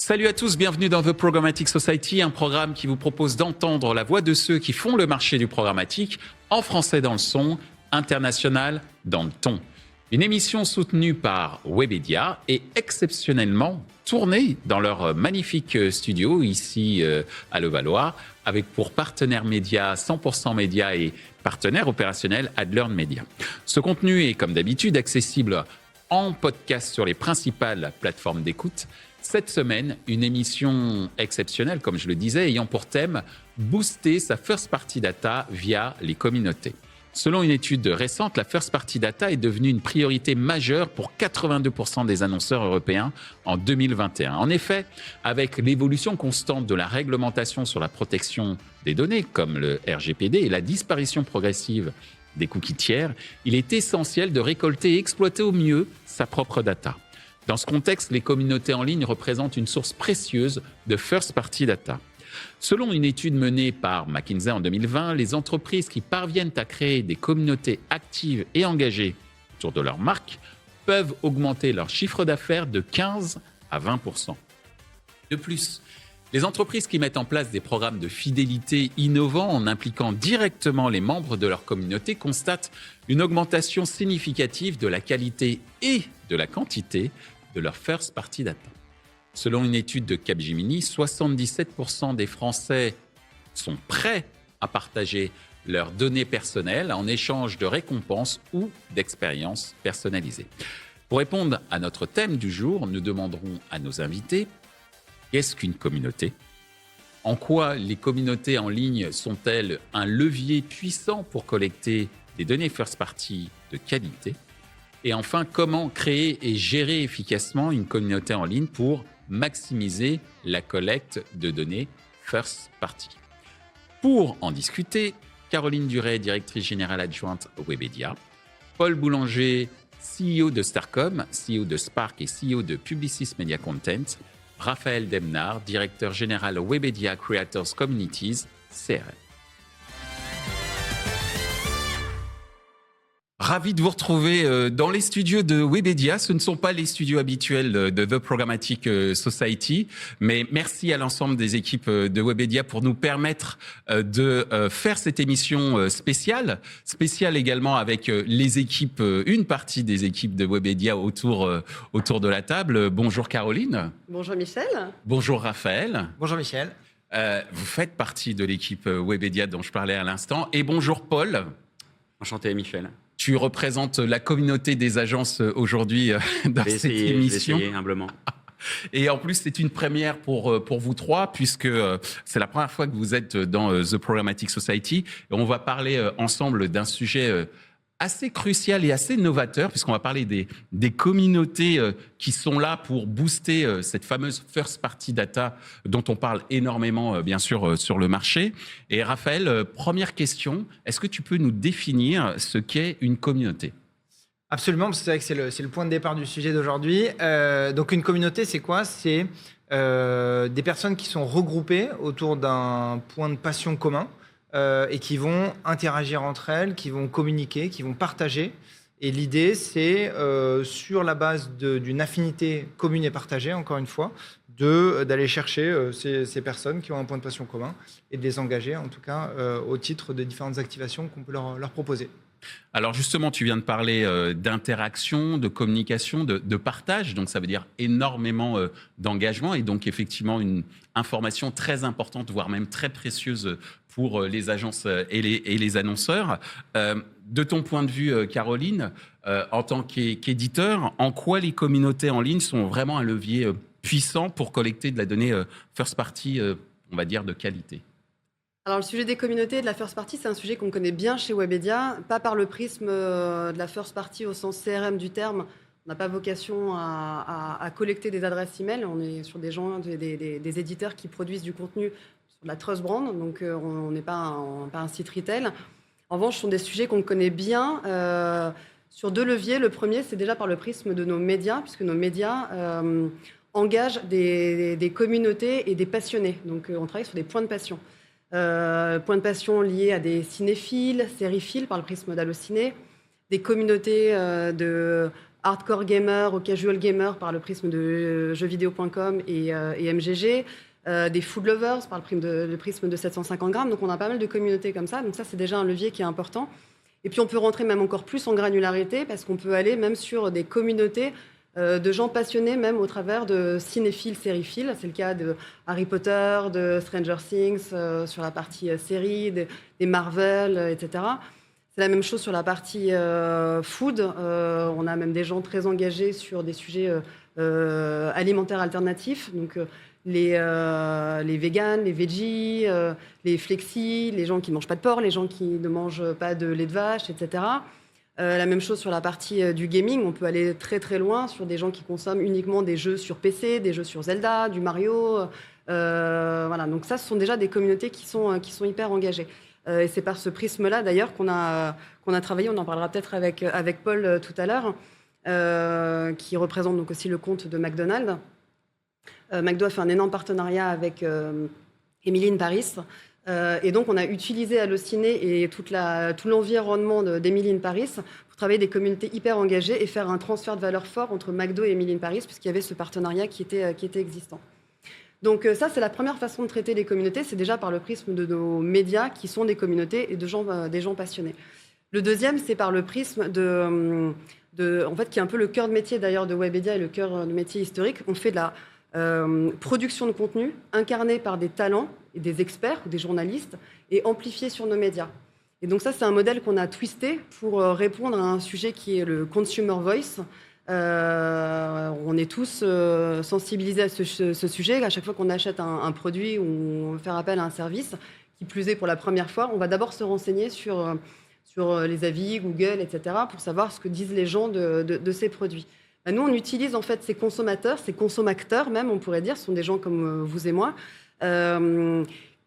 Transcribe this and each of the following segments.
Salut à tous, bienvenue dans The Programmatic Society, un programme qui vous propose d'entendre la voix de ceux qui font le marché du programmatique, en français dans le son, international dans le ton. Une émission soutenue par Webedia et exceptionnellement tournée dans leur magnifique studio ici à Levallois, avec pour partenaire média 100% média et partenaire opérationnel Adlearn Media. Ce contenu est comme d'habitude accessible en podcast sur les principales plateformes d'écoute. Cette semaine, une émission exceptionnelle, comme je le disais, ayant pour thème booster sa first party data via les communautés. Selon une étude récente, la first party data est devenue une priorité majeure pour 82% des annonceurs européens en 2021. En effet, avec l'évolution constante de la réglementation sur la protection des données, comme le RGPD, et la disparition progressive des cookies tiers, il est essentiel de récolter et exploiter au mieux sa propre data. Dans ce contexte, les communautés en ligne représentent une source précieuse de first-party data. Selon une étude menée par McKinsey en 2020, les entreprises qui parviennent à créer des communautés actives et engagées autour de leur marque peuvent augmenter leur chiffre d'affaires de 15 à 20%. De plus, les entreprises qui mettent en place des programmes de fidélité innovants en impliquant directement les membres de leur communauté constatent une augmentation significative de la qualité et de la quantité de leur first party data. Selon une étude de Capgemini, 77% des Français sont prêts à partager leurs données personnelles en échange de récompenses ou d'expériences personnalisées. Pour répondre à notre thème du jour, nous demanderons à nos invités qu'est-ce qu'une communauté ? En quoi les communautés en ligne sont-elles un levier puissant pour collecter des données first party de qualité ? Et enfin, comment créer et gérer efficacement une communauté en ligne pour maximiser la collecte de données first party. Pour en discuter, Caroline Duret, directrice générale adjointe Webedia, Paul Boulanger, CEO de Starcom, CEO de Spark et CEO de Publicis Media Content, Raphaël Demnard, directeur général Webedia Creators Communities, CRM. Ravi de vous retrouver dans les studios de Webedia. Ce ne sont pas les studios habituels de The Programmatic Society, mais merci à l'ensemble des équipes de Webedia pour nous permettre de faire cette émission spéciale également avec les équipes, une partie des équipes de Webedia autour de la table. Bonjour Caroline. Bonjour Michel. Bonjour Raphaël. Bonjour Michel. Vous faites partie de l'équipe Webedia dont je parlais à l'instant. Et bonjour Paul. Enchanté Michel. Tu représentes la communauté des agences aujourd'hui dans cette émission. Je vais essayer humblement. Et en plus, c'est une première pour vous trois, puisque c'est la première fois que vous êtes dans The Programmatic Society. Et on va parler ensemble d'un sujet assez crucial et assez novateur, puisqu'on va parler des communautés qui sont là pour booster cette fameuse first party data dont on parle énormément, bien sûr, sur le marché. Et Raphaël, première question, est-ce que tu peux nous définir ce qu'est une communauté ? Absolument, parce que c'est vrai que c'est le point de départ du sujet d'aujourd'hui. Donc une communauté, c'est quoi ? C'est des personnes qui sont regroupées autour d'un point de passion commun, et qui vont interagir entre elles, qui vont communiquer, qui vont partager. Et l'idée, c'est, sur la base d'une affinité commune et partagée, encore une fois, d'aller chercher ces personnes qui ont un point de passion commun et de les engager, en tout cas, au titre de différentes activations qu'on peut leur proposer. Alors justement, tu viens de parler d'interaction, de communication, de partage, donc ça veut dire énormément d'engagement et donc effectivement une information très importante, voire même très précieuse pour les agences et les annonceurs. De ton point de vue, Caroline, en tant qu'éditeur, en quoi les communautés en ligne sont vraiment un levier puissant pour collecter de la donnée first party, on va dire, de qualité ? Alors, le sujet des communautés et de la first party, c'est un sujet qu'on connaît bien chez Webedia, pas par le prisme de la first party au sens CRM du terme. On n'a pas vocation à collecter des adresses email. On est sur des éditeurs qui produisent du contenu sur de la trust brand, donc on n'est pas un site retail. En revanche, ce sont des sujets qu'on connaît bien sur deux leviers. Le premier, c'est déjà par le prisme de nos médias, puisque nos médias engagent des communautés et des passionnés. Donc, on travaille sur des points de passion. Points de passion liés à des cinéphiles, sériphiles par le prisme d'Allociné, des communautés hardcore gamer aux casual gamer par le prisme de jeuxvideo.com et MGG, des food lovers par le prisme de 750 grammes. Donc on a pas mal de communautés comme ça. Donc ça, c'est déjà un levier qui est important. Et puis on peut rentrer même encore plus en granularité parce qu'on peut aller même sur des communautés de gens passionnés même au travers de cinéphiles, sériphiles. C'est le cas de Harry Potter, de Stranger Things, sur la partie série, des Marvel, etc. C'est la même chose sur la partie food. On a même des gens très engagés sur des sujets alimentaires alternatifs. Donc les véganes, les veggies, les flexis, les gens qui ne mangent pas de porc, les gens qui ne mangent pas de lait de vache, etc. La même chose sur la partie du gaming. On peut aller très très loin sur des gens qui consomment uniquement des jeux sur PC, des jeux sur Zelda, du Mario. Voilà. Donc ça, ce sont déjà des communautés qui sont hyper engagées. Et c'est par ce prisme-là, d'ailleurs, qu'on a travaillé. On en parlera peut-être avec Paul tout à l'heure, qui représente donc aussi le compte de McDonald's. McDo a fait un énorme partenariat avec Emily in Paris. Et donc, on a utilisé Allociné et tout l'environnement d'Emily in Paris pour travailler des communautés hyper engagées et faire un transfert de valeur fort entre McDo et Emily in Paris, puisqu'il y avait ce partenariat qui était existant. Donc ça, c'est la première façon de traiter les communautés, c'est déjà par le prisme de nos médias qui sont des communautés et des gens passionnés. Le deuxième, c'est par le prisme en fait, qui est un peu le cœur de métier d'ailleurs de Webedia et le cœur de métier historique. On fait de la production de contenu incarnée par des talents et des experts ou des journalistes et amplifiée sur nos médias. Et donc ça, c'est un modèle qu'on a twisté pour répondre à un sujet qui est le consumer voice. On est tous sensibilisés à ce sujet. À chaque fois qu'on achète un produit ou on veut faire appel à un service, qui plus est pour la première fois, on va d'abord se renseigner sur les avis, Google, etc., pour savoir ce que disent les gens de ces produits. Nous, on utilise en fait ces consommateurs, ces consommateurs même, on pourrait dire, ce sont des gens comme vous et moi,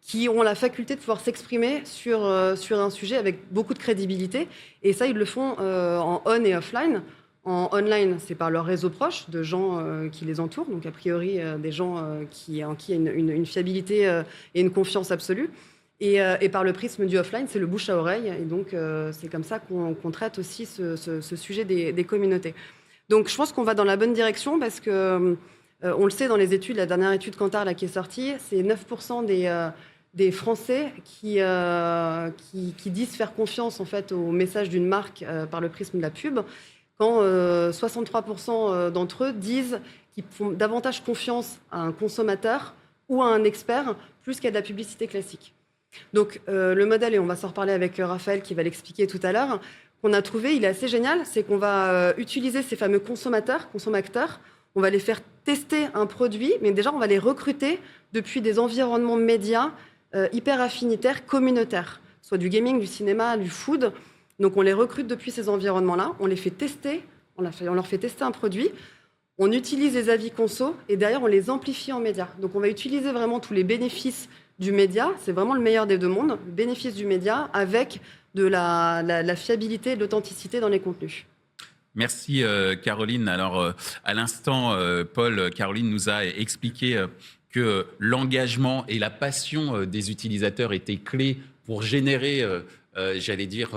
qui ont la faculté de pouvoir s'exprimer sur un sujet avec beaucoup de crédibilité. Et ça, ils le font en on et offline. En online, c'est par leur réseau proche de gens qui les entourent, donc a priori des gens en qui il y a une fiabilité et une confiance absolue. Et par le prisme du offline, c'est le bouche à oreille. Et donc, c'est comme ça qu'on traite aussi ce sujet des communautés. Donc, je pense qu'on va dans la bonne direction parce que, on le sait dans les études, la dernière étude Kantar là, qui est sortie, c'est 9% des Français qui disent faire confiance en fait, au message d'une marque par le prisme de la pub, quand 63% d'entre eux disent qu'ils font davantage confiance à un consommateur ou à un expert plus qu'à de la publicité classique. Donc, le modèle, et on va s'en reparler avec Raphaël qui va l'expliquer tout à l'heure, qu'on a trouvé, il est assez génial, c'est qu'on va utiliser ces fameux consommateurs, on va les faire tester un produit, mais déjà on va les recruter depuis des environnements médias hyper affinitaires, communautaires, soit du gaming, du cinéma, du food. Donc on les recrute depuis ces environnements-là, on les fait tester, on leur fait tester un produit, on utilise les avis conso et derrière on les amplifie en médias. Donc on va utiliser vraiment tous les bénéfices du média, c'est vraiment le meilleur des deux mondes, le bénéfice du média avec de la fiabilité et de l'authenticité dans les contenus. Merci Caroline. Alors à l'instant, Caroline nous a expliqué que l'engagement et la passion des utilisateurs étaient clés pour générer, j'allais dire,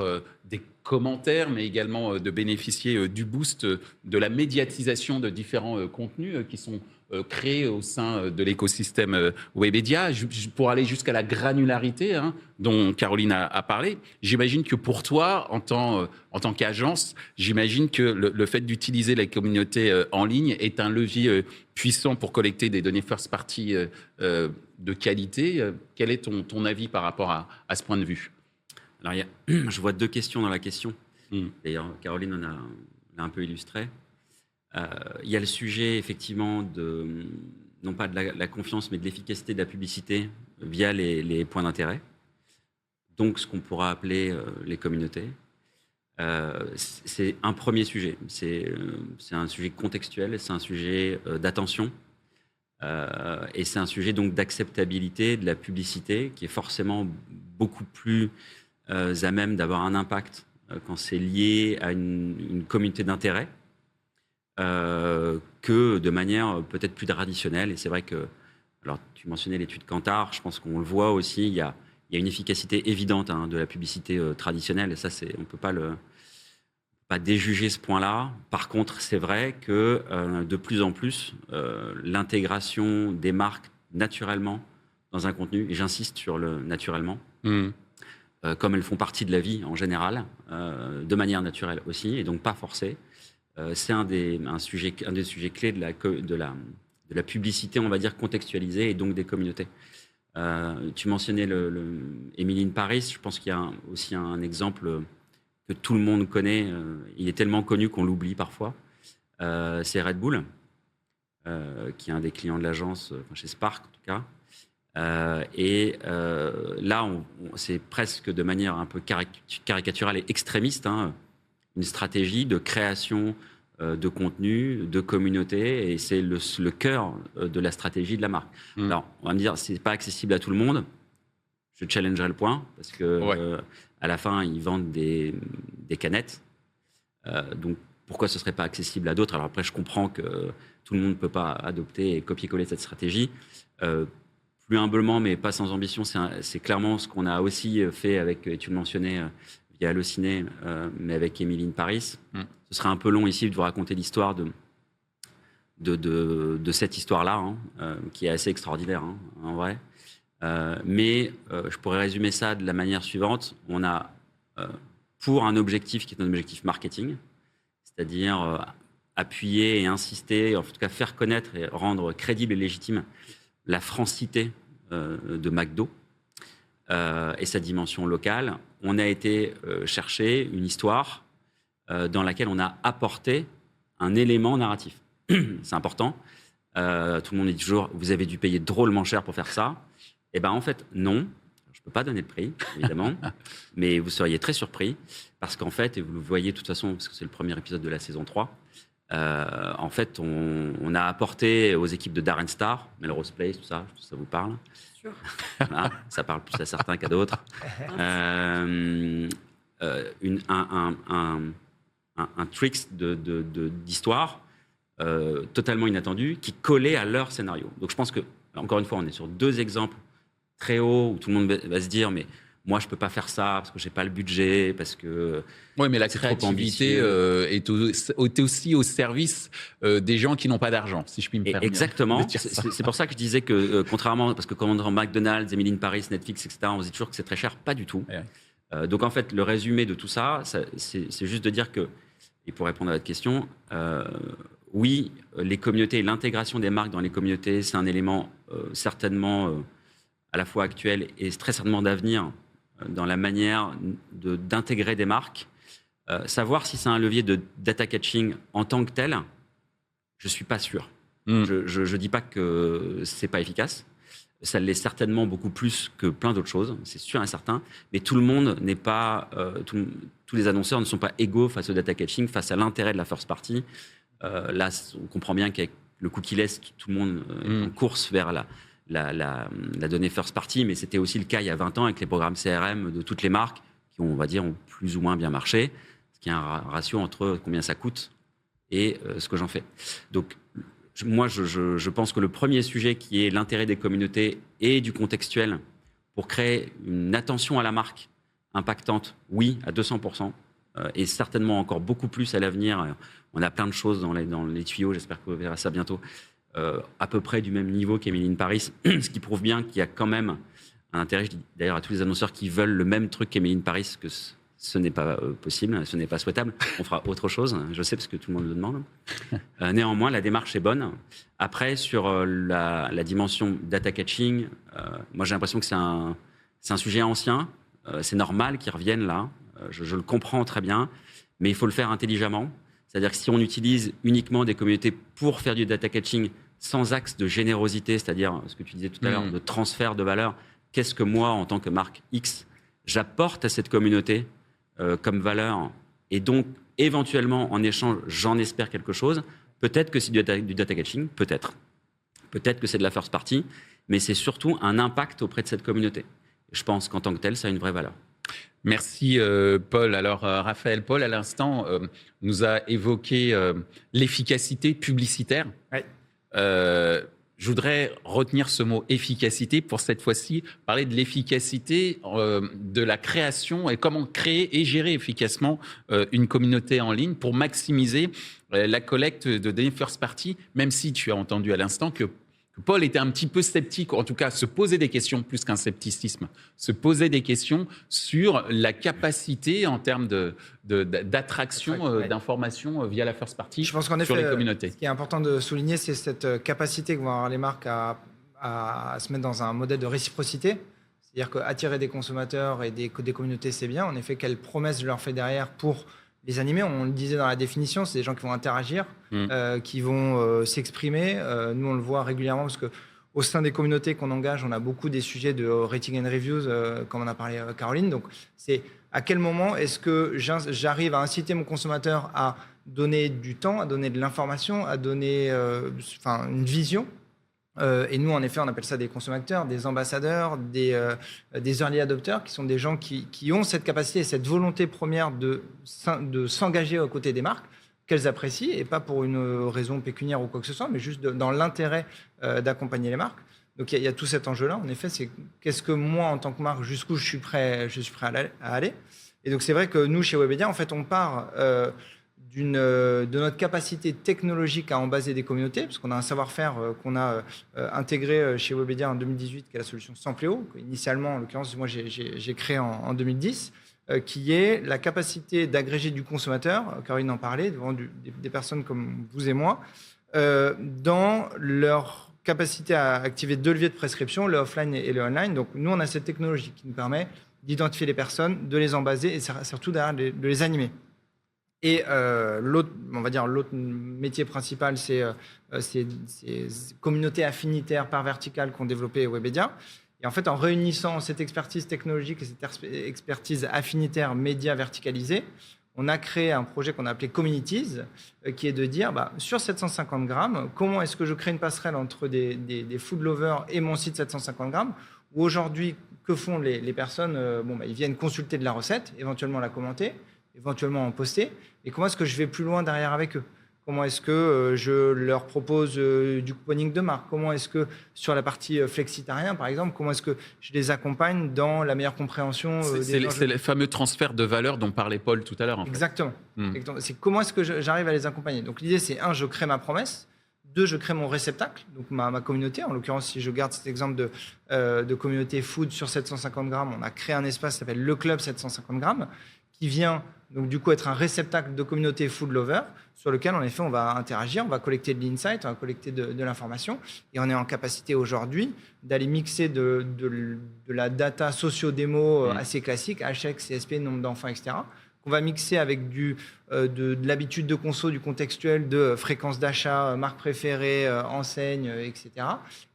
des commentaires, mais également de bénéficier du boost de la médiatisation de différents contenus qui sont créés au sein de l'écosystème Webedia, pour aller jusqu'à la granularité dont Caroline a parlé. J'imagine que pour toi, en tant qu'agence, j'imagine que le fait d'utiliser la communauté en ligne est un levier puissant pour collecter des données first party de qualité. Quel est ton avis par rapport à ce point de vue ? Alors, je vois deux questions dans la question. D'ailleurs, Caroline en a un peu illustré. Il y a le sujet, effectivement, non pas de la confiance, mais de l'efficacité de la publicité via les points d'intérêt. Donc, ce qu'on pourra appeler les communautés. C'est un premier sujet. C'est un sujet contextuel, c'est un sujet d'attention. Et c'est un sujet donc d'acceptabilité de la publicité qui est forcément beaucoup plus à même d'avoir un impact quand c'est lié à une communauté d'intérêt que de manière peut-être plus traditionnelle. Et c'est vrai que, alors tu mentionnais l'étude Kantar, je pense qu'on le voit aussi, il y a une efficacité évidente de la publicité traditionnelle, et ça, on ne peut pas pas déjuger ce point-là. Par contre, c'est vrai que de plus en plus, l'intégration des marques naturellement dans un contenu, et j'insiste sur le naturellement, comme elles font partie de la vie en général, de manière naturelle aussi, et donc pas forcée, c'est un des sujets clés de la publicité, on va dire, contextualisée, et donc des communautés. Tu mentionnais Emily in Paris, je pense qu'il y a aussi un exemple que tout le monde connaît, il est tellement connu qu'on l'oublie parfois, c'est Red Bull, qui est un des clients de l'agence, chez Spark en tout cas. Là, c'est presque de manière un peu caricaturale et extrémiste, une stratégie de création de contenu, de communauté, et c'est le cœur de la stratégie de la marque. Alors, on va me dire, c'est pas accessible à tout le monde. Je challengerai le point, parce que à la fin, ils vendent des canettes. Donc, pourquoi ce serait pas accessible à d'autres? Alors après, je comprends que tout le monde ne peut pas adopter et copier-coller cette stratégie. Plus humblement, mais pas sans ambition, c'est clairement ce qu'on a aussi fait avec, tu le mentionnais, via Allociné, mais avec Emily in Paris. Ce serait un peu long ici de vous raconter l'histoire de cette histoire-là, qui est assez extraordinaire, en vrai. Mais je pourrais résumer ça de la manière suivante. On a, pour un objectif qui est un objectif marketing, c'est-à-dire appuyer et insister, en tout cas faire connaître et rendre crédible et légitime la francité de McDo et sa dimension locale, on a été chercher une histoire dans laquelle on a apporté un élément narratif. C'est important. Tout le monde dit toujours, vous avez dû payer drôlement cher pour faire ça. Eh bien, en fait, non. Je ne peux pas donner de prix, évidemment, mais vous seriez très surpris, parce qu'en fait, et vous le voyez de toute façon, parce que c'est le premier épisode de la saison 3, en fait, on a apporté aux équipes de Darren Star, Melrose Place, tout ça vous parle? Sûr. Voilà, ça parle plus à certains qu'à d'autres. Un tricks d'histoire totalement inattendu qui collait à leur scénario. Donc je pense que, encore une fois, on est sur deux exemples très hauts où tout le monde va se dire, mais moi, je ne peux pas faire ça parce que je n'ai pas le budget, parce que... Oui, mais la créativité est aussi au service des gens qui n'ont pas d'argent, si je puis me permettre. Exactement. C'est pour ça que je disais que, contrairement, parce que quand on est dans McDonald's, Emily in Paris, Netflix, etc., on se dit toujours que c'est très cher. Pas du tout. Ouais. Donc, en fait, le résumé de tout ça, c'est juste de dire que, et pour répondre à votre question, oui, les communautés et l'intégration des marques dans les communautés, c'est un élément certainement à la fois actuel et très certainement d'avenir dans la manière d'intégrer des marques. Savoir si c'est un levier de data catching en tant que tel, je ne suis pas sûr. Je dis pas que c'est pas efficace. Ça l'est certainement beaucoup plus que plein d'autres choses, c'est sûr et certain. Mais tout le monde n'est pas... tous les annonceurs ne sont pas égaux face au data catching, face à l'intérêt de la first party. Là, on comprend bien qu'avec le cookie-less, tout le monde est en course vers la donnée first party, mais c'était aussi le cas il y a 20 ans avec les programmes CRM de toutes les marques qui, on va dire, ont plus ou moins bien marché, ce qui est un ratio entre combien ça coûte et ce que j'en fais. Donc, moi, je pense que le premier sujet qui est l'intérêt des communautés et du contextuel pour créer une attention à la marque impactante, oui, à 200%, et certainement encore beaucoup plus à l'avenir. On a plein de choses dans les tuyaux, j'espère que vous verrez ça bientôt, à peu près du même niveau qu'Emily in Paris, ce qui prouve bien qu'il y a quand même un intérêt, je dis d'ailleurs à tous les annonceurs qui veulent le même truc qu'Emily in Paris, que ce n'est pas possible, ce n'est pas souhaitable, on fera autre chose, je sais parce que tout le monde le demande. Néanmoins, la démarche est bonne. Après, sur la dimension data catching, moi j'ai l'impression que c'est un sujet ancien, c'est normal qu'il revienne là, je le comprends très bien, mais il faut le faire intelligemment. C'est-à-dire que si on utilise uniquement des communautés pour faire du data catching sans axe de générosité, c'est-à-dire ce que tu disais tout à l'heure, de transfert de valeur, qu'est-ce que moi, en tant que marque X, j'apporte à cette communauté comme valeur, et donc éventuellement en échange, j'en espère quelque chose. Peut-être que c'est du data catching, peut-être que c'est de la first party, mais c'est surtout un impact auprès de cette communauté. Je pense qu'en tant que tel, ça a une vraie valeur. Merci Paul. Alors Raphaël, Paul à l'instant nous a évoqué l'efficacité publicitaire. Ouais. Je voudrais retenir ce mot efficacité pour cette fois-ci parler de l'efficacité de la création et comment créer et gérer efficacement une communauté en ligne pour maximiser la collecte de données first party, même si tu as entendu à l'instant que Paul était un petit peu sceptique, ou en tout cas se posait des questions, plus qu'un scepticisme, se posait des questions sur la capacité en termes d'attraction d'informations via la first party Je pense qu'en sur effet, les communautés. Ce qui est important de souligner, c'est cette capacité que vont avoir les marques à se mettre dans un modèle de réciprocité. C'est-à-dire qu'attirer des consommateurs et des communautés, c'est bien. En effet, quelles promesses je leur fais derrière pour les animer? On le disait dans la définition, c'est des gens qui vont interagir, qui vont s'exprimer. Nous, on le voit régulièrement parce qu'au sein des communautés qu'on engage, on a beaucoup des sujets de rating and reviews, comme on a parlé Caroline. Donc, c'est à quel moment est-ce que j'arrive à inciter mon consommateur à donner du temps, à donner de l'information, à donner une vision. Et nous, en effet, on appelle ça des consommateurs, des ambassadeurs, des early adopters, qui sont des gens qui ont cette capacité et cette volonté première de s'engager aux côtés des marques, qu'elles apprécient, et pas pour une raison pécuniaire ou quoi que ce soit, mais juste dans l'intérêt d'accompagner les marques. Donc il y a tout cet enjeu-là. En effet, c'est qu'est-ce que moi, en tant que marque, jusqu'où je suis prêt à aller. Et donc c'est vrai que nous, chez Webedia, en fait, on part de notre capacité technologique à embaser des communautés, parce qu'on a un savoir-faire qu'on a intégré chez Webedia en 2018, qui est la solution Sampléo, initialement, en l'occurrence, moi j'ai créé en 2010, qui est la capacité d'agréger du consommateur, Caroline en parlait, devant des personnes comme vous et moi, dans leur capacité à activer 2 leviers de prescription, le offline et le online. Donc nous, on a cette technologie qui nous permet d'identifier les personnes, de les embaser et surtout derrière de les animer. Et l'autre métier principal, c'est ces communautés affinitaires par verticale qu'ont développé Webedia. Et en fait, en réunissant cette expertise technologique et cette expertise affinitaire média verticalisée, on a créé un projet qu'on a appelé Communities, qui est de dire, sur 750 grammes, comment est-ce que je crée une passerelle entre des food lovers et mon site 750 grammes, où aujourd'hui, que font les personnes? Ils viennent consulter de la recette, éventuellement la commenter, éventuellement en poster. Et comment est-ce que je vais plus loin derrière avec eux? Comment est-ce que je leur propose du couponing de marque? Comment est-ce que, sur la partie flexitarien, par exemple, comment est-ce que je les accompagne dans la meilleure compréhension c'est le fameux transfert de valeur dont parlait Paul tout à l'heure. Exactement. C'est comment est-ce que j'arrive à les accompagner? Donc l'idée, c'est 1, je crée ma promesse. 2, je crée mon réceptacle, donc ma communauté. En l'occurrence, si je garde cet exemple de communauté food sur 750 grammes, on a créé un espace qui s'appelle le Club 750 grammes, qui vient donc du coup être un réceptacle de communauté food lover sur lequel en effet on va interagir, on va collecter de l'insight, on va collecter de l'information et on est en capacité aujourd'hui d'aller mixer de la data socio-démo assez classique, HX, CSP, nombre d'enfants, etc. qu'on va mixer avec de l'habitude de conso, du contextuel, de fréquence d'achat, marque préférée, enseigne, etc.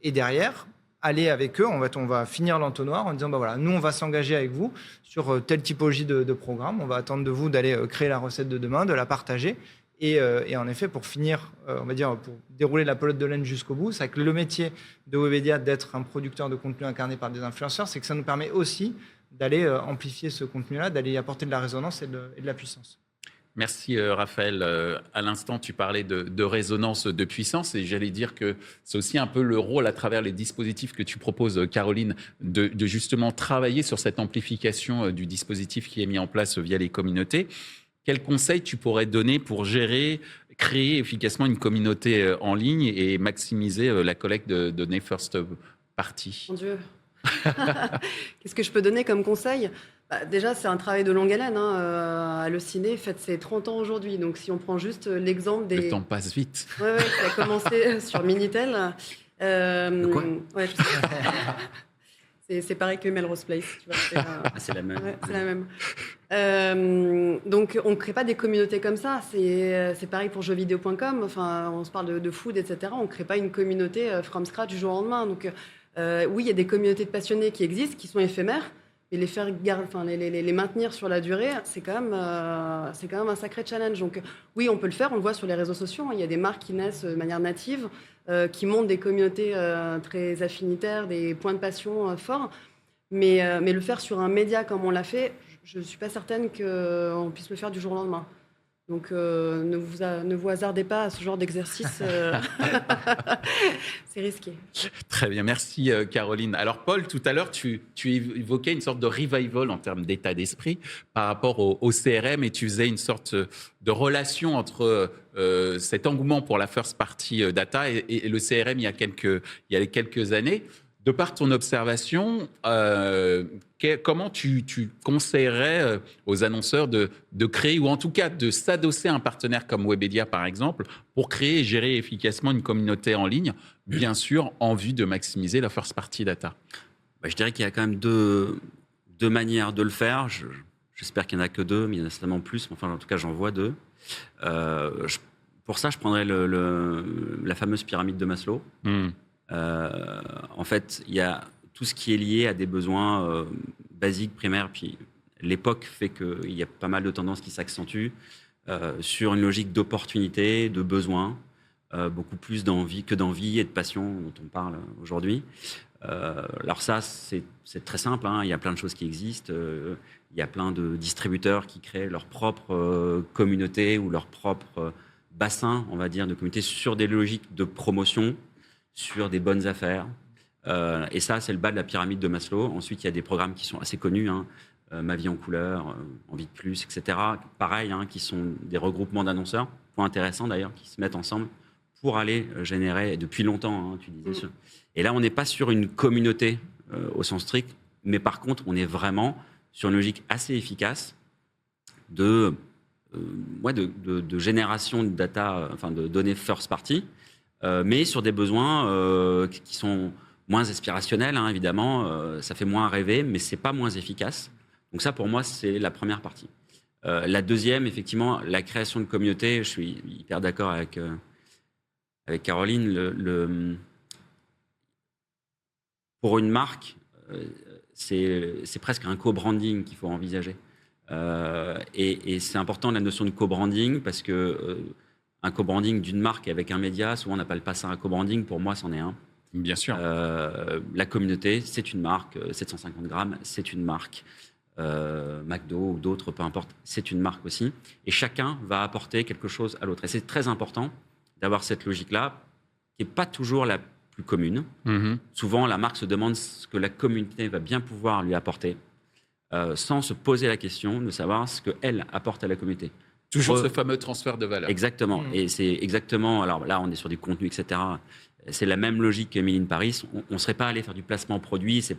Et derrière, aller avec eux, on va finir l'entonnoir en disant, nous, on va s'engager avec vous sur telle typologie de programme. On va attendre de vous d'aller créer la recette de demain, de la partager. Et en effet, pour finir, pour dérouler la pelote de laine jusqu'au bout, c'est que le métier de Webedia d'être un producteur de contenu incarné par des influenceurs, c'est que ça nous permet aussi d'aller amplifier ce contenu-là, d'aller y apporter de la résonance et de la puissance. Merci Raphaël. À l'instant, tu parlais de résonance, de puissance, et j'allais dire que c'est aussi un peu le rôle à travers les dispositifs que tu proposes, Caroline, de justement travailler sur cette amplification du dispositif qui est mis en place via les communautés. Quels conseils tu pourrais donner pour créer efficacement une communauté en ligne et maximiser la collecte de données first party? Mon Dieu. Qu'est-ce que je peux donner comme conseil? Déjà, c'est un travail de longue haleine. Halluciné fête ses 30 ans aujourd'hui. Donc, si on prend juste l'exemple des... Le temps passe vite. Oui, ça a commencé sur Minitel. De quoi? Ouais, c'est pareil que Melrose Place. Tu vois, c'est la même. Ouais, c'est la même. Donc, on ne crée pas des communautés comme ça. C'est pareil pour jeuxvideo.com. Enfin, on se parle de food, etc. On ne crée pas une communauté from scratch du jour au lendemain. Donc, oui, il y a des communautés de passionnés qui existent, qui sont éphémères. Et les maintenir sur la durée, c'est quand même un sacré challenge. Donc oui, on peut le faire, on le voit sur les réseaux sociaux. Il y a des marques qui naissent de manière native, qui montent des communautés très affinitaires, des points de passion forts. Mais le faire sur un média comme on l'a fait, je ne suis pas certaine qu'on puisse le faire du jour au lendemain. Donc, ne vous hasardez pas à ce genre d'exercice. C'est risqué. Très bien, merci Caroline. Alors Paul, tout à l'heure, tu évoquais une sorte de revival en termes d'état d'esprit par rapport au CRM et tu faisais une sorte de relation entre cet engouement pour la first party data et le CRM il y a quelques années. De par ton observation, comment tu conseillerais aux annonceurs de créer, ou en tout cas de s'adosser à un partenaire comme Webedia, par exemple, pour créer et gérer efficacement une communauté en ligne, bien sûr, en vue de maximiser la first party data? Je dirais qu'il y a quand même deux manières de le faire. J'espère qu'il n'y en a que deux, mais il y en a certainement plus. Enfin, en tout cas, j'en vois deux. Pour ça, je prendrais la fameuse pyramide de Maslow. En fait, il y a tout ce qui est lié à des besoins basiques, primaires, puis l'époque fait qu'il y a pas mal de tendances qui s'accentuent sur une logique d'opportunité, de besoin, beaucoup plus d'envie et de passion dont on parle aujourd'hui. Alors ça, c'est très simple, hein. Il y a plein de choses qui existent. Il y a plein de distributeurs qui créent leur propre communauté ou leur propre bassin, on va dire, de communauté sur des logiques de promotion, sur des bonnes affaires. Et ça, c'est le bas de la pyramide de Maslow. Ensuite, il y a des programmes qui sont assez connus, hein, Ma vie en couleur, Envie de plus, etc. Pareil, hein, qui sont des regroupements d'annonceurs, point intéressant d'ailleurs, qui se mettent ensemble pour aller générer, depuis longtemps, hein, tu disais. Et là, on n'est pas sur une communauté au sens strict, mais par contre, on est vraiment sur une logique assez efficace de génération de data, enfin de données first party, mais sur des besoins qui sont moins aspirationnels, hein, évidemment. Ça fait moins rêver, mais c'est pas moins efficace. Donc ça, pour moi, c'est la première partie. La deuxième, effectivement, la création de communauté. Je suis hyper d'accord avec Caroline. Pour une marque, c'est presque un co-branding qu'il faut envisager. Et c'est important la notion de co-branding parce que un co-branding d'une marque avec un média, souvent on n'appelle pas ça un co-branding, pour moi c'en est un. Bien sûr. La communauté, c'est une marque, 750 grammes, c'est une marque. McDo ou d'autres, peu importe, c'est une marque aussi. Et chacun va apporter quelque chose à l'autre. Et c'est très important d'avoir cette logique-là, qui n'est pas toujours la plus commune. Souvent, la marque se demande ce que la communauté va bien pouvoir lui apporter, sans se poser la question de savoir ce qu'elle apporte à la communauté. Toujours ce fameux transfert de valeur. Exactement. Et c'est exactement... Alors là, on est sur du contenu, etc. C'est la même logique que Made in Paris. On ne serait pas allé faire du placement produit. Ça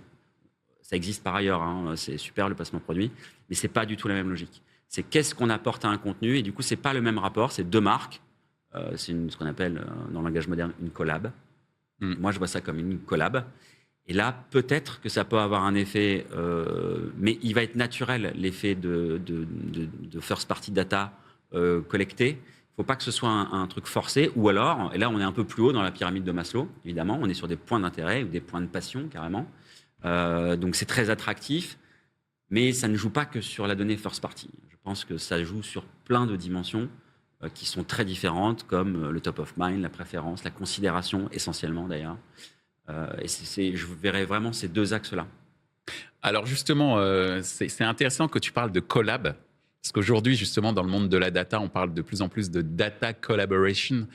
existe par ailleurs. Hein. C'est super, le placement produit. Mais ce n'est pas du tout la même logique. C'est qu'est-ce qu'on apporte à un contenu. Et du coup, ce n'est pas le même rapport. C'est deux marques. C'est ce qu'on appelle, dans le langage moderne, une collab. Moi, je vois ça comme une collab. Et là, peut-être que ça peut avoir un effet, mais il va être naturel, l'effet de first party data collecté. Il ne faut pas que ce soit un truc forcé. Ou alors, et là, on est un peu plus haut dans la pyramide de Maslow, évidemment. On est sur des points d'intérêt ou des points de passion, carrément. Donc, c'est très attractif. Mais ça ne joue pas que sur la donnée first party. Je pense que ça joue sur plein de dimensions qui sont très différentes, comme le top of mind, la préférence, la considération, essentiellement d'ailleurs. Et je verrais vraiment ces deux axes-là. Alors justement, c'est intéressant que tu parles de collab, parce qu'aujourd'hui, justement, dans le monde de la data, on parle de plus en plus de data collaboration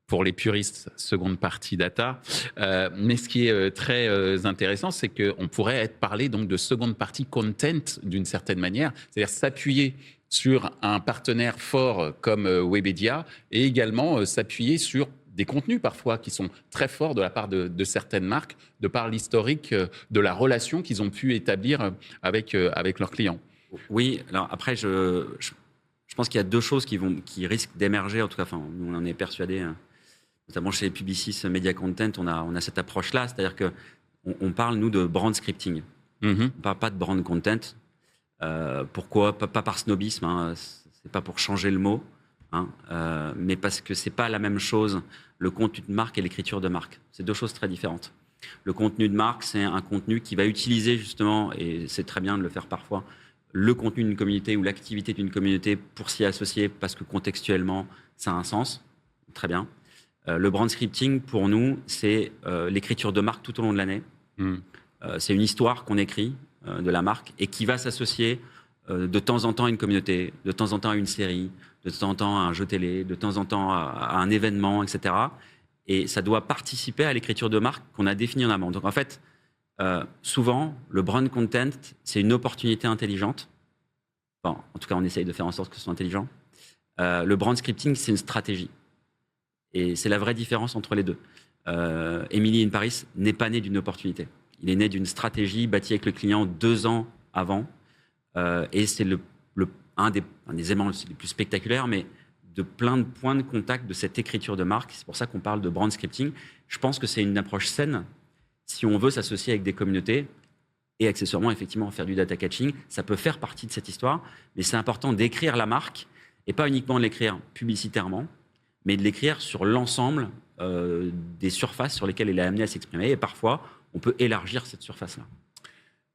pour les puristes, seconde partie data. Mais ce qui est très intéressant, c'est qu'on pourrait parler donc de seconde partie content d'une certaine manière, c'est-à-dire s'appuyer sur un partenaire fort comme Webedia et également s'appuyer sur des contenus parfois qui sont très forts de la part de certaines marques, de par l'historique de la relation qu'ils ont pu établir avec leurs clients. Oui, alors après, je pense qu'il y a deux choses qui risquent d'émerger, en tout cas, enfin, nous on en est persuadés, hein. Notamment chez Publicis Media Content, on a cette approche-là, c'est-à-dire qu'on parle, nous, de brand scripting. On ne parle pas de brand content. Pourquoi ? Pas par snobisme, hein, c'est pas pour changer le mot, hein, mais parce que c'est pas la même chose, le contenu de marque et l'écriture de marque. C'est deux choses très différentes. Le contenu de marque, c'est un contenu qui va utiliser justement, et c'est très bien de le faire parfois, le contenu d'une communauté ou l'activité d'une communauté pour s'y associer parce que contextuellement, ça a un sens. Très bien. Le brand scripting, pour nous, c'est l'écriture de marque tout au long de l'année. C'est une histoire qu'on écrit de la marque et qui va s'associer de temps en temps à une communauté, de temps en temps à une série, de temps en temps à un jeu télé, de temps en temps à un événement, etc. Et ça doit participer à l'écriture de marque qu'on a définie en amont. Donc en fait, souvent, le brand content, c'est une opportunité intelligente. Enfin, en tout cas, on essaye de faire en sorte que ce soit intelligent. Le brand scripting, c'est une stratégie. Et c'est la vraie différence entre les deux. Emily in Paris n'est pas né d'une opportunité. Il est né d'une stratégie bâtie avec le client 2 ans avant. Et c'est un des éléments les plus spectaculaires, mais de plein de points de contact de cette écriture de marque. C'est pour ça qu'on parle de brand scripting. Je pense que c'est une approche saine si on veut s'associer avec des communautés et accessoirement, effectivement, faire du data catching. Ça peut faire partie de cette histoire, mais c'est important d'écrire la marque et pas uniquement de l'écrire publicitairement, mais de l'écrire sur l'ensemble des surfaces sur lesquelles elle est amenée à s'exprimer. Et parfois, on peut élargir cette surface-là.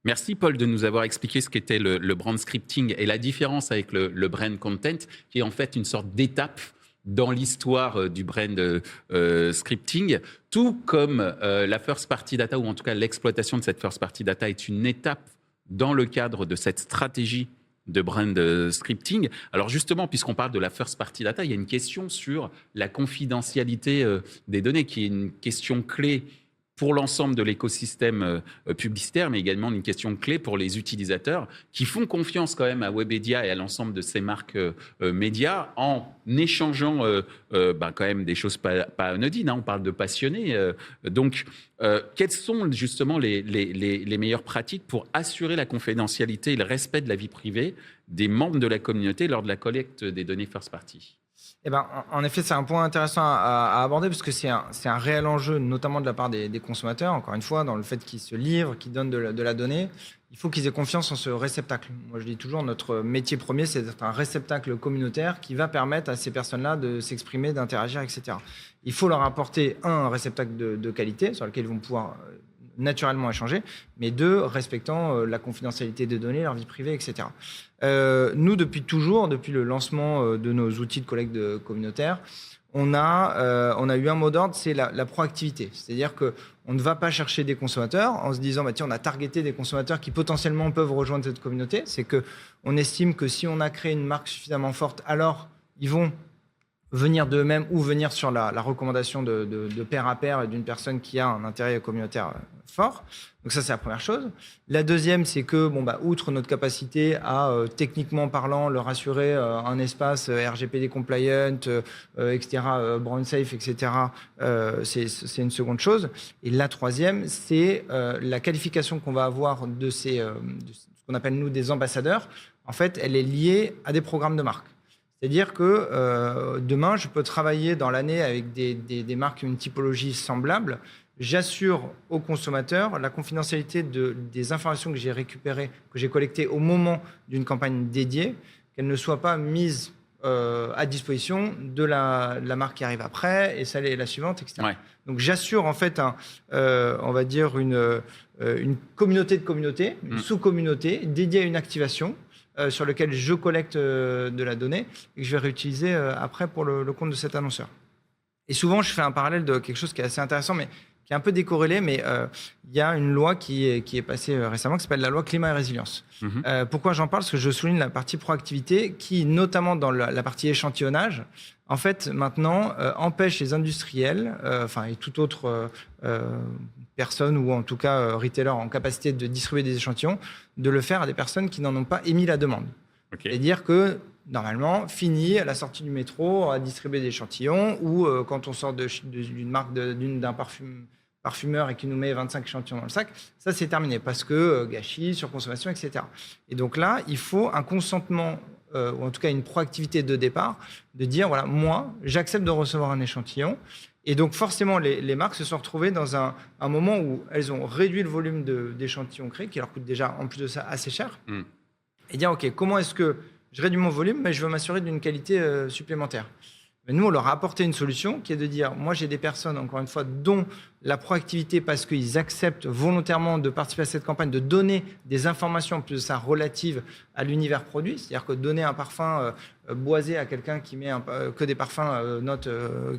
Merci Paul de nous avoir expliqué ce qu'était le brand scripting et la différence avec le brand content, qui est en fait une sorte d'étape dans l'histoire du brand scripting, tout comme la first party data, ou en tout cas l'exploitation de cette first party data est une étape dans le cadre de cette stratégie de brand scripting. Alors justement, puisqu'on parle de la first party data, il y a une question sur la confidentialité des données, qui est une question clé pour l'ensemble de l'écosystème publicitaire, mais également une question clé pour les utilisateurs qui font confiance quand même à Webedia et à l'ensemble de ces marques médias en échangeant quand même des choses pas anodines. On parle de passionnés. Donc, quelles sont justement les meilleures pratiques pour assurer la confidentialité et le respect de la vie privée des membres de la communauté lors de la collecte des données first party ? Eh ben, en effet, c'est un point intéressant à aborder parce que c'est un réel enjeu, notamment de la part des consommateurs, encore une fois, dans le fait qu'ils se livrent, qu'ils donnent de la donnée. Il faut qu'ils aient confiance en ce réceptacle. Moi, je dis toujours, notre métier premier, c'est d'être un réceptacle communautaire qui va permettre à ces personnes-là de s'exprimer, d'interagir, etc. Il faut leur apporter, un réceptacle de qualité sur lequel ils vont pouvoir naturellement échanger, mais 2, respectant la confidentialité des données, leur vie privée, etc. Nous, depuis toujours, depuis le lancement de nos outils de collecte communautaire, on a eu un mot d'ordre, c'est la proactivité. C'est-à-dire qu'on ne va pas chercher des consommateurs en se disant, tiens, on a targeté des consommateurs qui potentiellement peuvent rejoindre cette communauté. C'est qu'on estime que si on a créé une marque suffisamment forte, alors ils vont venir d'eux-mêmes ou venir sur la recommandation de pair à pair d'une personne qui a un intérêt communautaire fort. Donc ça, c'est la première chose. La deuxième, c'est que, outre notre capacité à, techniquement parlant, leur assurer un espace RGPD compliant, etc., brand safe, etc., c'est une seconde chose. Et la troisième, c'est la qualification qu'on va avoir de ce qu'on appelle, nous, des ambassadeurs. En fait, elle est liée à des programmes de marque. C'est-à-dire que demain, je peux travailler dans l'année avec des marques qui ont une typologie semblable. J'assure aux consommateurs la confidentialité des informations que j'ai récupérées, que j'ai collectées au moment d'une campagne dédiée, qu'elles ne soient pas mises à disposition de la marque qui arrive après, et celle est la suivante, etc. Ouais. Donc j'assure en fait, on va dire, une communauté de communautés, une sous-communauté dédiée à une activation, sur lequel je collecte de la donnée et que je vais réutiliser après pour le compte de cet annonceur. Et souvent, je fais un parallèle de quelque chose qui est assez intéressant, mais qui est un peu décorrélé, mais il y a une loi qui est passée récemment, qui s'appelle la loi climat et résilience. Pourquoi j'en parle ? Parce que je souligne la partie proactivité qui, notamment dans la partie échantillonnage, en fait, maintenant, empêche les industriels, et toute autre personne, ou en tout cas retailer en capacité de distribuer des échantillons, de le faire à des personnes qui n'en ont pas émis la demande. Okay. C'est-à-dire que, normalement, fini à la sortie du métro à distribuer des échantillons, ou quand on sort d'une marque, d'un parfumeur et qui nous met 25 échantillons dans le sac, ça c'est terminé, parce que gâchis, surconsommation, etc. Et donc là, il faut un consentement, ou en tout cas une proactivité de départ, de dire, voilà, moi, j'accepte de recevoir un échantillon. Et donc forcément, les marques se sont retrouvées dans un moment où elles ont réduit le volume d'échantillons créés, qui leur coûte déjà, en plus de ça, assez cher. Et dire, OK, comment est-ce que je réduis mon volume, mais je veux m'assurer d'une qualité supplémentaire. Mais nous, on leur a apporté une solution qui est de dire, moi, j'ai des personnes, encore une fois, dont la proactivité, parce qu'ils acceptent volontairement de participer à cette campagne, de donner des informations, en plus de ça, relatives à l'univers produit. C'est-à-dire que donner un parfum boisé à quelqu'un qui met que des parfums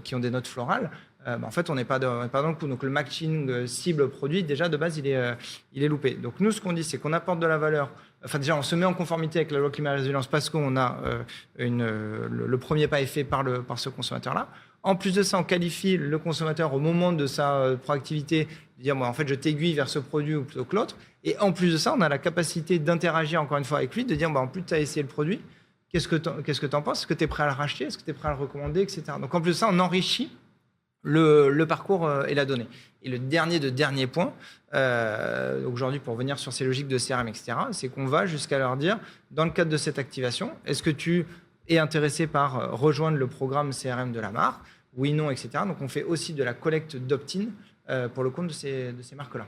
qui ont des notes florales, en fait, on n'est pas dans le coup. Donc, le matching cible-produit, déjà, de base, il est loupé. Donc, nous, ce qu'on dit, c'est qu'on apporte de la valeur Enfin, déjà, on se met en conformité avec la loi climat et résilience parce qu'on a le premier pas est fait par ce consommateur-là. En plus de ça, on qualifie le consommateur au moment de sa proactivité, de dire, en fait, je t'aiguille vers ce produit ou plutôt que l'autre. Et en plus de ça, on a la capacité d'interagir encore une fois avec lui, de dire, en plus, tu as essayé le produit, qu'est-ce que tu en penses? Est-ce que tu es prêt à le racheter? Est-ce que tu es prêt à le recommander, etc. Donc, en plus de ça, on enrichit le parcours et la donnée. Et le dernier point, aujourd'hui, pour revenir sur ces logiques de CRM, etc., c'est qu'on va jusqu'à leur dire, dans le cadre de cette activation, est-ce que tu es intéressé par rejoindre le programme CRM de la marque? Oui, non, etc. Donc, on fait aussi de la collecte d'opt-in pour le compte de ces marques-là.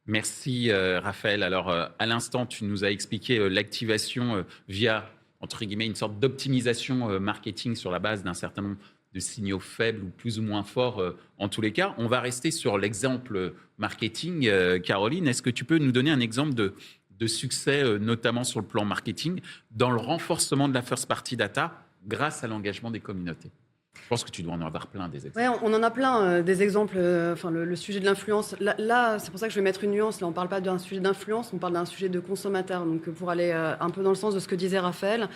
Merci, Raphaël. Alors, à l'instant, tu nous as expliqué l'activation via, entre guillemets, une sorte d'optimisation marketing sur la base d'un certain nombre de signaux faibles ou plus ou moins forts en tous les cas. On va rester sur l'exemple marketing. Caroline, est-ce que tu peux nous donner un exemple de succès, notamment sur le plan marketing, dans le renforcement de la first party data grâce à l'engagement des communautés? Je pense que tu dois en avoir plein des exemples. Ouais, on en a plein des exemples. Enfin, le sujet de l'influence, là, c'est pour ça que je vais mettre une nuance. Là, on ne parle pas d'un sujet d'influence, on parle d'un sujet de consommateur. Donc, pour aller un peu dans le sens de ce que disait Raphaël,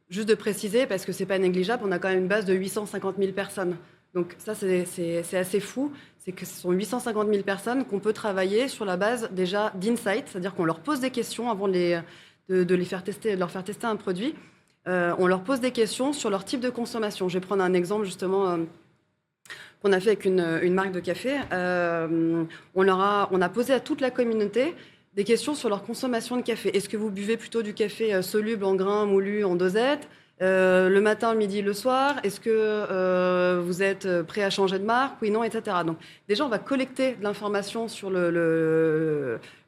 juste de préciser, parce que ce n'est pas négligeable, on a quand même une base de 850 000 personnes. Donc ça, c'est assez fou. C'est que ce sont 850 000 personnes qu'on peut travailler sur la base déjà d'insight, c'est-à-dire qu'on leur pose des questions avant de leur faire tester un produit. On leur pose des questions sur leur type de consommation. Je vais prendre un exemple justement qu'on a fait avec une marque de café. On a posé à toute la communauté des questions sur leur consommation de café. Est-ce que vous buvez plutôt du café soluble en grains, moulu, en dosette, le matin, le midi, le soir? Est-ce que vous êtes prêt à changer de marque? Oui, non, etc. Donc déjà, on va collecter de l'information sur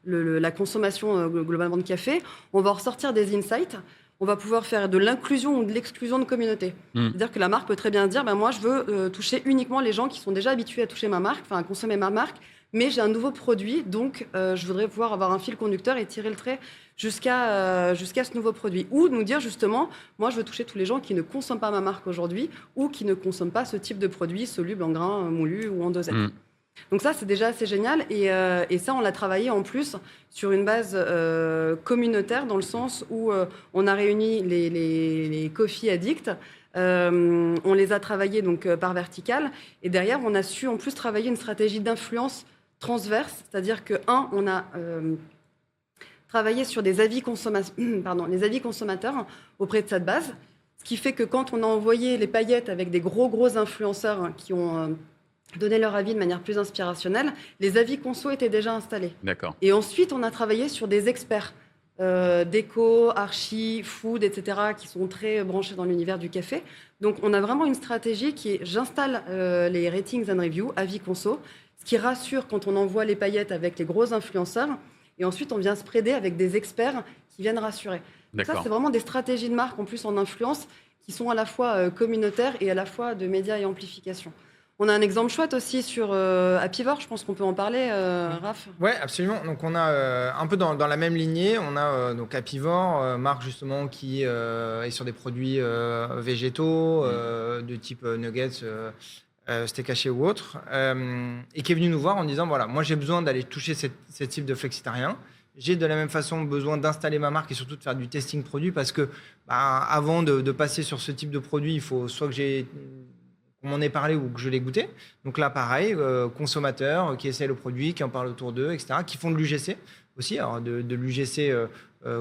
la consommation globalement de café. On va ressortir des insights. On va pouvoir faire de l'inclusion ou de l'exclusion de communauté. C'est-à-dire que la marque peut très bien dire, moi, je veux toucher uniquement les gens qui sont déjà habitués à toucher ma marque, enfin à consommer ma marque, mais j'ai un nouveau produit, donc je voudrais pouvoir avoir un fil conducteur et tirer le trait jusqu'à ce nouveau produit. Ou nous dire justement, moi, je veux toucher tous les gens qui ne consomment pas ma marque aujourd'hui ou qui ne consomment pas ce type de produit soluble en grains, moulu ou en dosette. Donc ça, c'est déjà assez génial. Et ça, on l'a travaillé en plus sur une base communautaire, dans le sens où on a réuni les coffee addicts. On les a travaillés donc, par verticale. Et derrière, on a su en plus travailler une stratégie d'influence transverse. C'est-à-dire que, on a travaillé sur des avis consommateurs auprès de cette base. Ce qui fait que quand on a envoyé les paillettes avec des gros influenceurs qui ont... donner leur avis de manière plus inspirationnelle, les avis conso étaient déjà installés. D'accord. Et ensuite, on a travaillé sur des experts déco, archi, food, etc., qui sont très branchés dans l'univers du café. Donc, on a vraiment une stratégie qui est, j'installe les ratings and reviews, avis conso, ce qui rassure quand on envoie les paillettes avec les gros influenceurs. Et ensuite, on vient spreader avec des experts qui viennent rassurer. Donc ça, c'est vraiment des stratégies de marque, en plus en influence, qui sont à la fois communautaires et à la fois de médias et amplification. On a un exemple chouette aussi sur Apivore, je pense qu'on peut en parler, Raph. Oui, absolument. Donc, on a un peu dans la même lignée, on a donc Apivore, marque justement qui est sur des produits végétaux, de type nuggets, steak haché ou autre, et qui est venu nous voir en disant, voilà, moi j'ai besoin d'aller toucher ce type de flexitarien. J'ai de la même façon besoin d'installer ma marque et surtout de faire du testing produit parce que avant de passer sur ce type de produit, il faut soit que on m'en ait parlé ou que je l'ai goûté. Donc là, pareil, consommateurs qui essaient le produit, qui en parlent autour d'eux, etc., qui font de l'UGC aussi, alors de l'UGC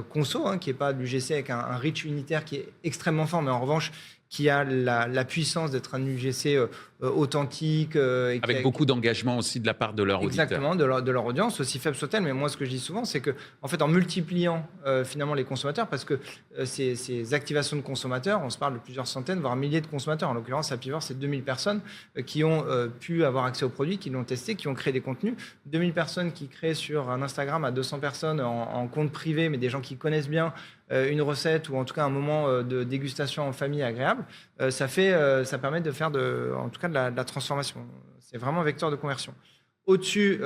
conso, qui n'est pas de l'UGC avec un reach unitaire qui est extrêmement fort, mais en revanche, qui a la puissance d'être un UGC authentique. Avec beaucoup d'engagement aussi de la part de leur auditeur. Exactement, de leur audience, aussi faible soit-elle. Mais moi, ce que je dis souvent, c'est que, en fait, en multipliant finalement les consommateurs, parce que ces activations de consommateurs, on se parle de plusieurs centaines, voire milliers de consommateurs. En l'occurrence, à Apivore, c'est 2000 personnes qui ont pu avoir accès aux produits, qui l'ont testé, qui ont créé des contenus. 2000 personnes qui créent sur un Instagram à 200 personnes en compte privé, mais des gens qui connaissent bien une recette ou en tout cas un moment de dégustation en famille agréable, ça permet de faire en tout cas de la transformation. C'est vraiment un vecteur de conversion. Au-dessus,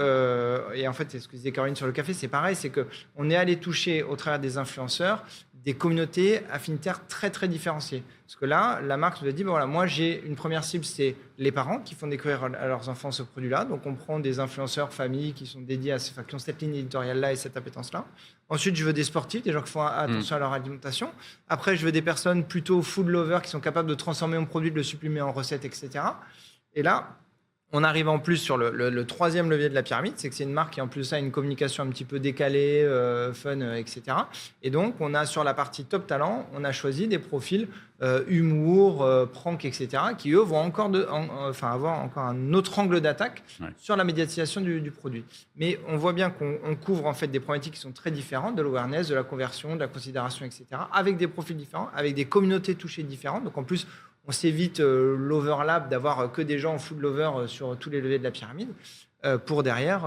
et en fait, c'est ce que disait Caroline sur le café, c'est pareil, c'est qu'on est allé toucher au travers des influenceurs des communautés affinitaires très très différenciées. Parce que là, la marque nous a dit, voilà, moi j'ai une première cible, c'est les parents qui font découvrir à leurs enfants ce produit-là. Donc on prend des influenceurs, familles qui sont dédiés qui ont cette ligne éditoriale-là et cette appétence-là. Ensuite, je veux des sportifs, des gens qui font attention à leur alimentation. Après, je veux des personnes plutôt food lovers qui sont capables de transformer mon produit, de le supprimer en recette, etc. Et là, on arrive en plus sur le troisième levier de la pyramide, c'est que c'est une marque qui en plus a une communication un petit peu décalée, fun, etc. Et donc, on a sur la partie top talent, on a choisi des profils humour, prank, etc. qui eux vont avoir encore un autre angle d'attaque sur la médiatisation du produit. Mais on voit bien qu'on couvre en fait des problématiques qui sont très différentes, de l'awareness, de la conversion, de la considération, etc. avec des profils différents, avec des communautés touchées différentes. Donc en plus, on s'évite l'overlap d'avoir que des gens en food lover sur tous les leviers de la pyramide pour derrière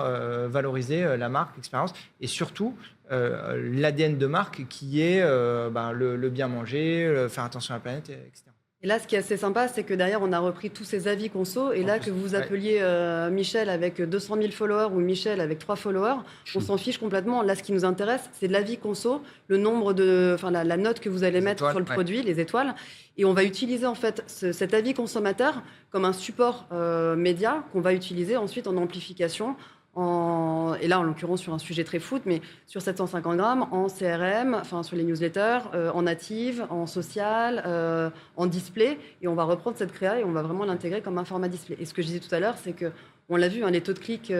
valoriser la marque, l'expérience et surtout l'ADN de marque qui est le bien manger, faire attention à la planète, etc. Et là, ce qui est assez sympa, c'est que derrière, on a repris tous ces avis conso. Et là, que vous appeliez Michel avec 200 000 followers ou Michel avec 3 followers, on s'en fiche complètement. Là, ce qui nous intéresse, c'est de l'avis conso, le nombre la note que vous allez mettre sur le produit, les étoiles. Et on va utiliser en fait cet avis consommateur comme un support média qu'on va utiliser ensuite en amplification. Et là, en l'occurrence, sur un sujet très foot, mais sur 750 grammes, en CRM, sur les newsletters, en native, en social, en display. Et on va reprendre cette créa et on va vraiment l'intégrer comme un format display. Et ce que je disais tout à l'heure, c'est qu'on l'a vu, les taux de clic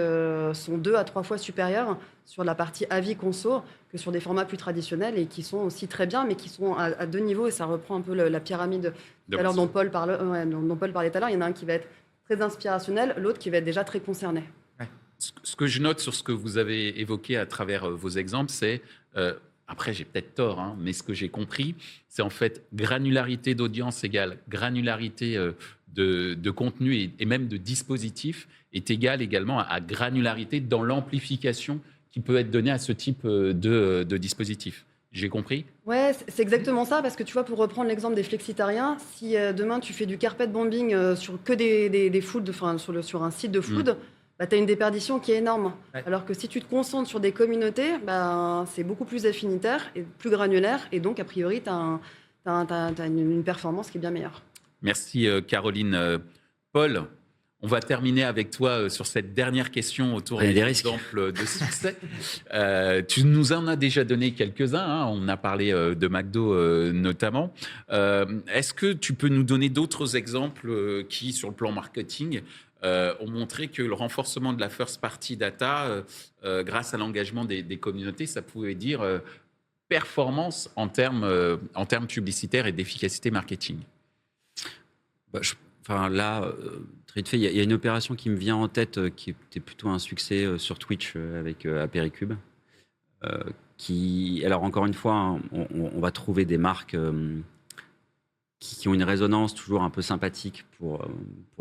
sont 2 à 3 fois supérieurs sur la partie avis conso que sur des formats plus traditionnels et qui sont aussi très bien, mais qui sont à 2 niveaux. Et ça reprend un peu la pyramide dont Paul parlait tout à l'heure. Il y en a un qui va être très inspirationnel, l'autre qui va être déjà très concerné. Ce que je note sur ce que vous avez évoqué à travers vos exemples, c'est, après j'ai peut-être tort, mais ce que j'ai compris, c'est en fait granularité d'audience égale granularité de contenu et même de dispositif est égale également à granularité dans l'amplification qui peut être donnée à ce type de dispositif. J'ai compris ? Ouais, c'est exactement ça, parce que tu vois, pour reprendre l'exemple des flexitariens, si demain tu fais du carpet bombing sur que des foods, sur un site de food, tu as une déperdition qui est énorme. Ouais. Alors que si tu te concentres sur des communautés, c'est beaucoup plus affinitaire et plus granulaire. Et donc, a priori, tu as une performance qui est bien meilleure. Merci Caroline. Paul, on va terminer avec toi sur cette dernière question autour des exemples de succès. Tu nous en as déjà donné quelques-uns. On a parlé de McDo notamment. Est-ce que tu peux nous donner d'autres exemples qui, sur le plan marketing, ont montré que le renforcement de la first party data, grâce à l'engagement des communautés, ça pouvait dire performance en termes publicitaires et d'efficacité marketing? Très vite fait, il y a une opération qui me vient en tête qui était plutôt un succès sur Twitch avec Apéricube. Alors encore une fois, on va trouver des marques qui ont une résonance toujours un peu sympathique pour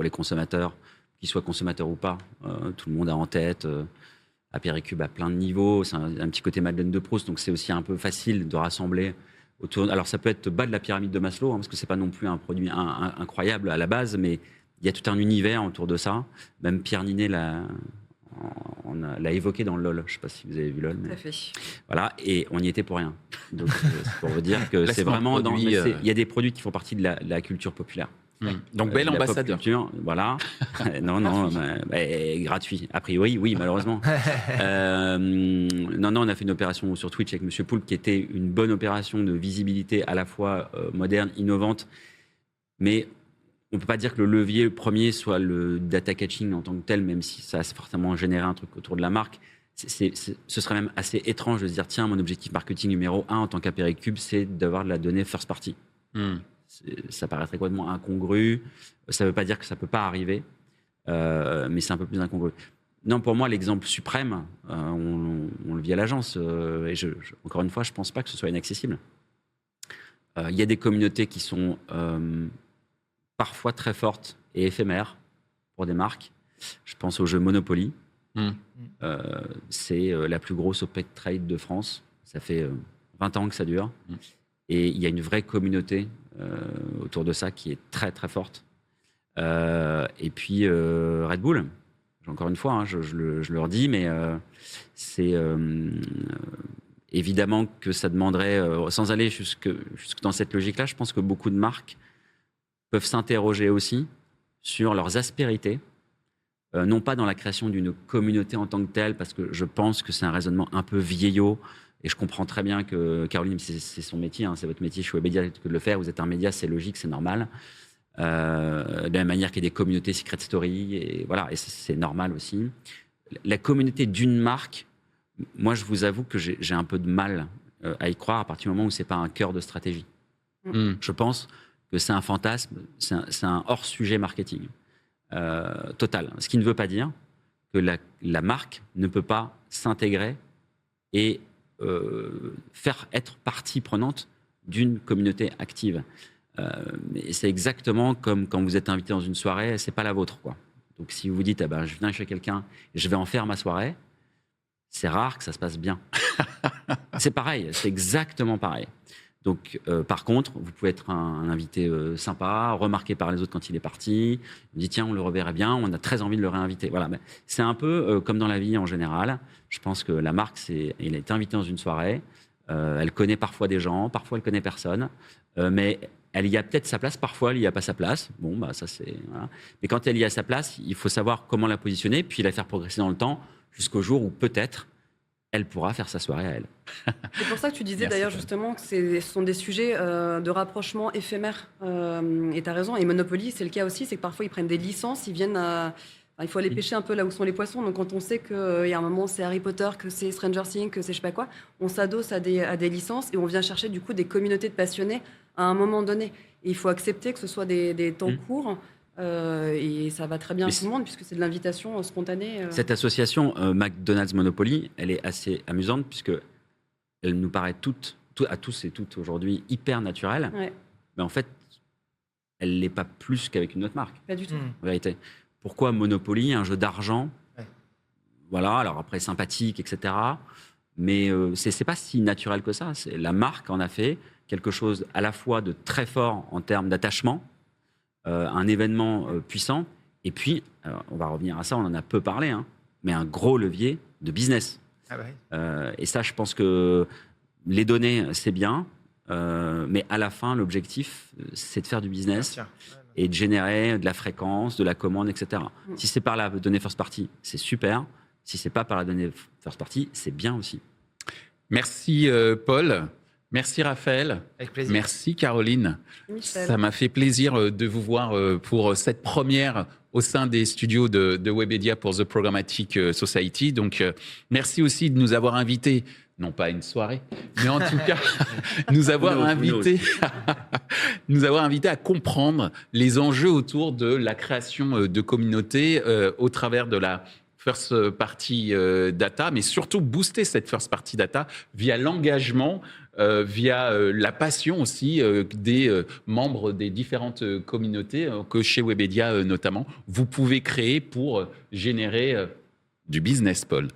les consommateurs, qu'ils soient consommateurs ou pas. Tout le monde a en tête Apéricube à plein de niveaux. C'est un petit côté Madeleine de Proust, donc c'est aussi un peu facile de rassembler autour. Alors ça peut être bas de la pyramide de Maslow, parce que c'est pas non plus un produit incroyable à la base, mais il y a tout un univers autour de ça. Même Pierre Ninet l'a évoqué dans LOL. Je ne sais pas si vous avez vu LOL. Tout à fait. Voilà, et on y était pour rien. Donc c'est pour vous dire que c'est vraiment... Il y a des produits qui font partie de la culture populaire. Donc bel ambassadeur. Culture, voilà. non, gratuit. A priori, oui, malheureusement. On a fait une opération sur Twitch avec Monsieur Poulpe qui était une bonne opération de visibilité à la fois moderne, innovante, mais on ne peut pas dire que le levier premier soit le data catching en tant que tel, même si ça a forcément généré un truc autour de la marque. Ce serait même assez étrange de se dire, tiens, mon objectif marketing numéro 1 en tant qu'Apéricube, c'est d'avoir de la donnée first party. Ça paraîtrait complètement incongru. Ça ne veut pas dire que ça ne peut pas arriver, mais c'est un peu plus incongru. Non, pour moi, l'exemple suprême, on le vit à l'agence. Et encore une fois, je ne pense pas que ce soit inaccessible. Il y a des communautés qui sont parfois très fortes et éphémères pour des marques. Je pense au jeu Monopoly. C'est la plus grosse open trade de France. Ça fait 20 ans que ça dure. Et il y a une vraie communauté autour de ça qui est très, très forte. Et puis, Red Bull, encore une fois, je le redis, mais c'est évidemment que ça demanderait, sans aller jusque dans cette logique-là, je pense que beaucoup de marques peuvent s'interroger aussi sur leurs aspérités, non pas dans la création d'une communauté en tant que telle, parce que je pense que c'est un raisonnement un peu vieillot, et je comprends très bien que Caroline, c'est son métier, hein, c'est votre métier chez Webedia que de le faire, vous êtes un média, c'est logique, c'est normal. De la même manière qu'il y a des communautés Secret Story, et voilà, et c'est normal aussi. La communauté d'une marque, moi je vous avoue que j'ai un peu de mal à y croire à partir du moment où c'est pas un cœur de stratégie. Je pense que c'est un fantasme, c'est un hors-sujet marketing total. Ce qui ne veut pas dire que la marque ne peut pas s'intégrer et faire être partie prenante d'une communauté active. Et c'est exactement comme quand vous êtes invité dans une soirée, c'est pas la vôtre, quoi. Donc si vous vous dites, je viens chez quelqu'un, je vais en faire ma soirée, c'est rare que ça se passe bien. C'est pareil, c'est exactement pareil. Donc, par contre, vous pouvez être un invité sympa, remarqué par les autres quand il est parti. On dit, tiens, on le reverrait bien, on a très envie de le réinviter. Voilà, mais c'est un peu comme dans la vie en général. Je pense que la marque, elle est invitée dans une soirée. Elle connaît parfois des gens, parfois elle connaît personne. Mais elle y a peut-être sa place, parfois elle n'y a pas sa place. Bon, ça c'est... Voilà. Mais quand elle y a sa place, il faut savoir comment la positionner, puis la faire progresser dans le temps, jusqu'au jour où peut-être elle pourra faire sa soirée à elle. C'est pour ça que tu disais d'ailleurs justement que ce sont des sujets de rapprochement éphémères. Et tu as raison. Et Monopoly, c'est le cas aussi, c'est que parfois ils prennent des licences, ils viennent il faut aller pêcher un peu là où sont les poissons. Donc quand on sait qu'il y a un moment c'est Harry Potter, que c'est Stranger Things, que c'est je sais pas quoi, on s'adosse à des licences et on vient chercher du coup des communautés de passionnés à un moment donné. Et il faut accepter que ce soit des temps courts. Et ça va très bien à tout le monde puisque c'est de l'invitation spontanée. Cette association McDonald's Monopoly, elle est assez amusante puisque elle nous paraît à tous et toutes aujourd'hui hyper naturelle. Ouais. Mais en fait, elle l'est pas plus qu'avec une autre marque. Pas du tout. En vérité. Pourquoi Monopoly, un jeu d'argent? Voilà, alors après sympathique, etc. Mais c'est pas si naturel que ça. La marque en a fait quelque chose à la fois de très fort en termes d'attachement, un événement puissant, et puis, on va revenir à ça, on en a peu parlé, hein, mais un gros levier de business. Et ça, je pense que les données, c'est bien, mais à la fin, l'objectif, c'est de faire du business et de générer de la fréquence, de la commande, etc. Si c'est par la donnée first party, c'est super. Si c'est pas par la donnée first party, c'est bien aussi. Merci Paul. Merci Raphaël. Avec plaisir. Merci Caroline. Michel. Ça m'a fait plaisir de vous voir pour cette première au sein des studios de Webedia pour The Programmatic Society. Donc, merci aussi de nous avoir invités, non pas à une soirée, mais en tout cas, nous avoir invités à comprendre les enjeux autour de la création de communautés au travers de la first party data, mais surtout booster cette first party data via l'engagement, via la passion aussi des membres des différentes communautés que chez Webedia notamment, vous pouvez créer pour générer du business, Paul.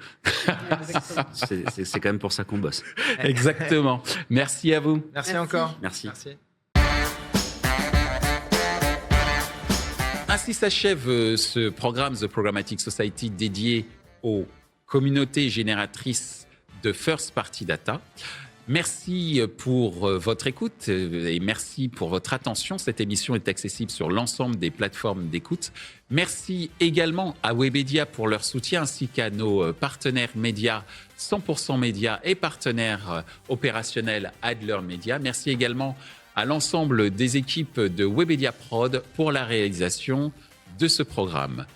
C'est quand même pour ça qu'on bosse. Exactement. Merci à vous. Merci encore. Merci. Ainsi s'achève ce programme The Programmatic Society dédié aux communautés génératrices de First Party Data. Merci pour votre écoute et merci pour votre attention. Cette émission est accessible sur l'ensemble des plateformes d'écoute. Merci également à Webedia pour leur soutien ainsi qu'à nos partenaires médias 100% médias et partenaires opérationnels Adler Media. Merci également à l'ensemble des équipes de Webedia Prod pour la réalisation de ce programme.